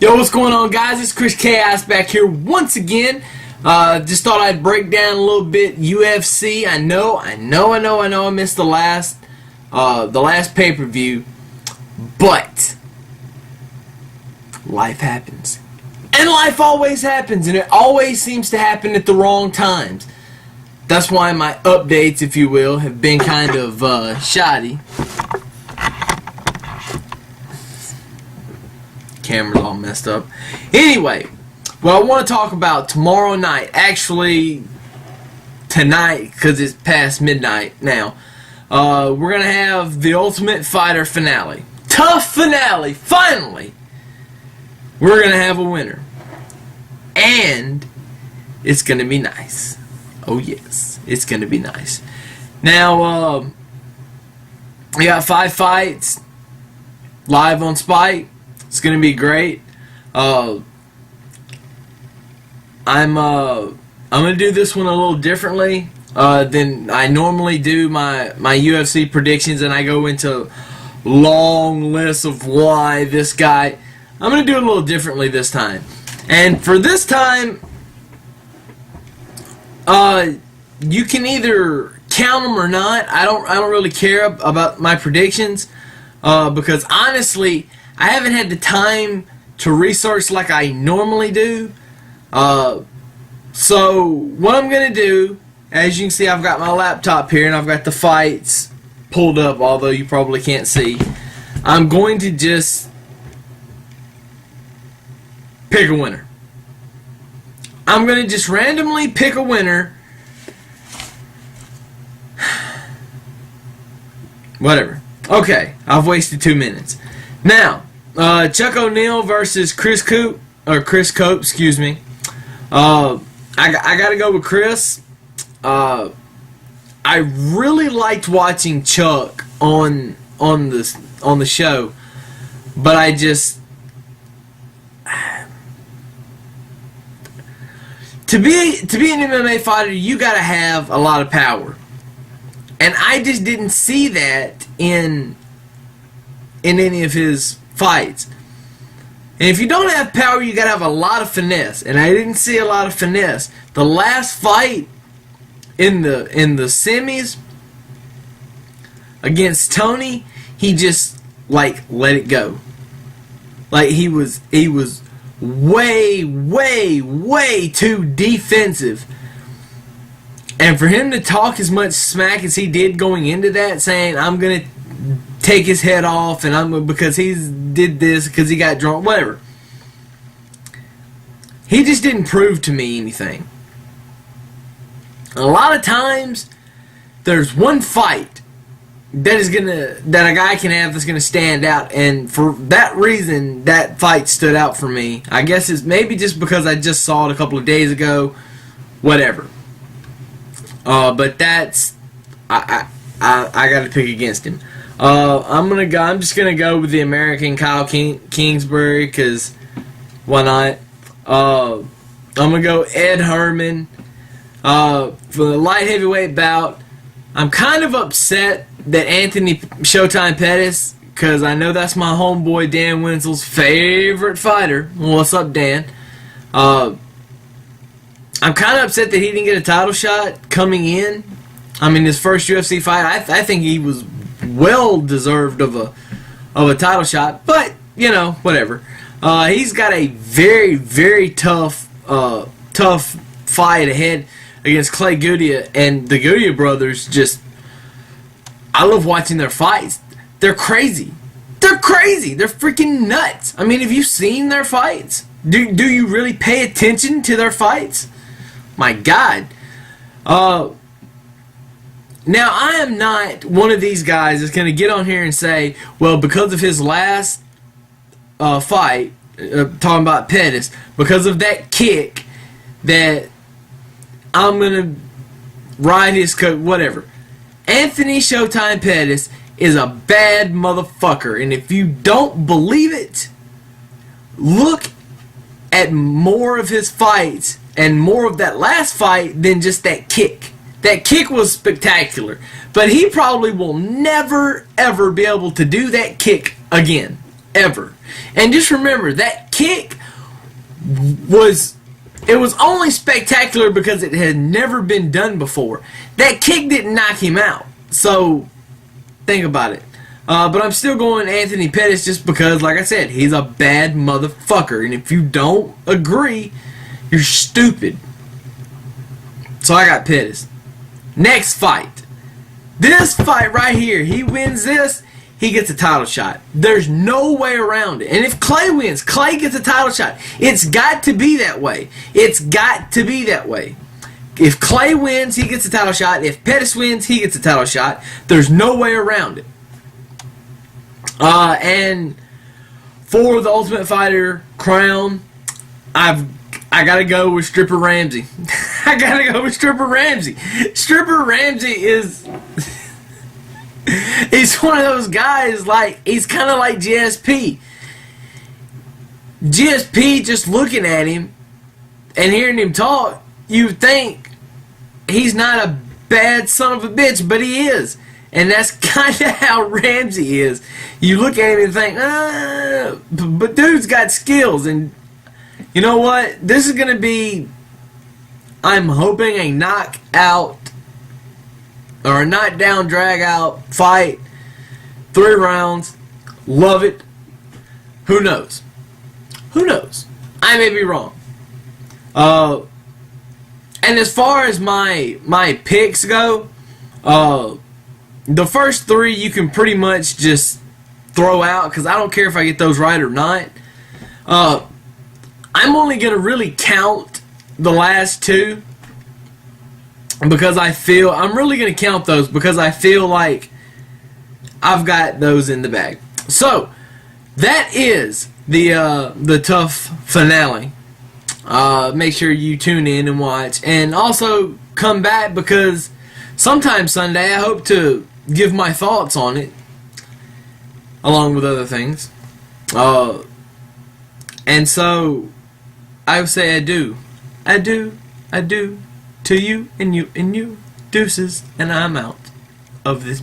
Yo, what's going on, guys? It's Chris Chaos back here once again. Just thought I'd break down a little bit UFC. I know I missed the last pay-per-view, but life happens. And life always happens, and it always seems to happen at the wrong times. That's why my updates, if you will, have been kind of shoddy. Camera's all messed up. Anyway, what I want to talk about tomorrow night, actually tonight because it's past midnight now, we're going to have the Ultimate Fighter finale. TUF finale, finally! We're going to have a winner. And it's going to be nice. Oh yes, it's going to be nice. Now, we got 5 fights live on Spike. It's gonna be great. I'm gonna do this one a little differently than I normally do my UFC predictions, and I go into long lists of why this guy. I'm gonna do it a little differently this time, and for this time, you can either count them or not. I don't really care about my predictions because honestly, I haven't had the time to research like I normally do. So what I'm going to do, as you can see, I've got my laptop here and I've got the fights pulled up, although you probably can't see. I'm going to just pick a winner. I'm going to just randomly pick a winner. Whatever. Okay, I've wasted 2 minutes. Now, Chuck O'Neal versus Chris Cope, excuse me. I gotta go with Chris. I really liked watching Chuck on the show, but I just to be an MMA fighter, you gotta have a lot of power, and I just didn't see that in any of his fights. And if you don't have power, you gotta have a lot of finesse, and I didn't see a lot of finesse. The last fight in the semis against Tony, he just like let it go. Like he was way too defensive. And for him to talk as much smack as he did going into that, saying I'm gonna take his head off, and because he did this, because he got drunk, whatever. He just didn't prove to me anything. A lot of times, there's one fight that a guy can have that's gonna stand out, and for that reason, that fight stood out for me. I guess it's maybe just because I just saw it a couple of days ago, whatever. But that's I got to pick against him. I'm just gonna go with the American Kyle Kingsbury, because why not? I'm gonna go Ed Herman for the light heavyweight bout. I'm kind of upset that Anthony Showtime Pettis, because I know that's my homeboy Dan Wenzel's favorite fighter. Well, what's up, Dan? I'm kind of upset that he didn't get a title shot coming in. I mean, his first UFC fight, I think he was well deserved of a title shot, but you know, whatever. He's got a very tough fight ahead against Clay Guida, and the Guida brothers. I love watching their fights. They're crazy. They're freaking nuts. I mean, have you seen their fights? Do you really pay attention to their fights? My God. Now, I am not one of these guys that's going to get on here and say, well, because of his last fight, talking about Pettis, because of that kick, that I'm going to ride his coat, whatever. Anthony Showtime Pettis is a bad motherfucker, and if you don't believe it, look at more of his fights and more of that last fight than just that kick. That kick was spectacular, but he probably will never ever be able to do that kick again. ever. And just remember, that kick was only spectacular because it had never been done before. That kick didn't knock him out. So, think about it. But I'm still going Anthony Pettis just because, like I said, he's a bad motherfucker. And if you don't agree, you're stupid. So I got Pettis. Next fight. This fight right here, he wins this, he gets a title shot. There's no way around it. And if Clay wins, Clay gets a title shot. It's got to be that way. It's got to be that way. If Clay wins, he gets a title shot. If Pettis wins, he gets a title shot. There's no way around it. And for the Ultimate Fighter crown, I gotta go with Stripper Ramsey. I gotta go with Stripper Ramsey. Stripper Ramsey is he's one of those guys, like, he's kind of like GSP. GSP, just looking at him and hearing him talk, you think he's not a bad son of a bitch, but he is. And that's kind of how Ramsey is. You look at him and think, but dude's got skills. And you know what? This is going to be, I'm hoping, a knockout or a knockdown, drag out fight. 3 rounds. Love it. Who knows? Who knows? I may be wrong. And as far as my picks go, the first 3 you can pretty much just throw out because I don't care if I get those right or not. I'm only going to really count the last 2 because I'm really going to count those because I feel like I've got those in the bag. So, that is the TUF finale. Make sure you tune in and watch. And also, come back because sometime Sunday I hope to give my thoughts on it along with other things. And so, I would say adieu to you and you and you. Deuces, and I'm out of this.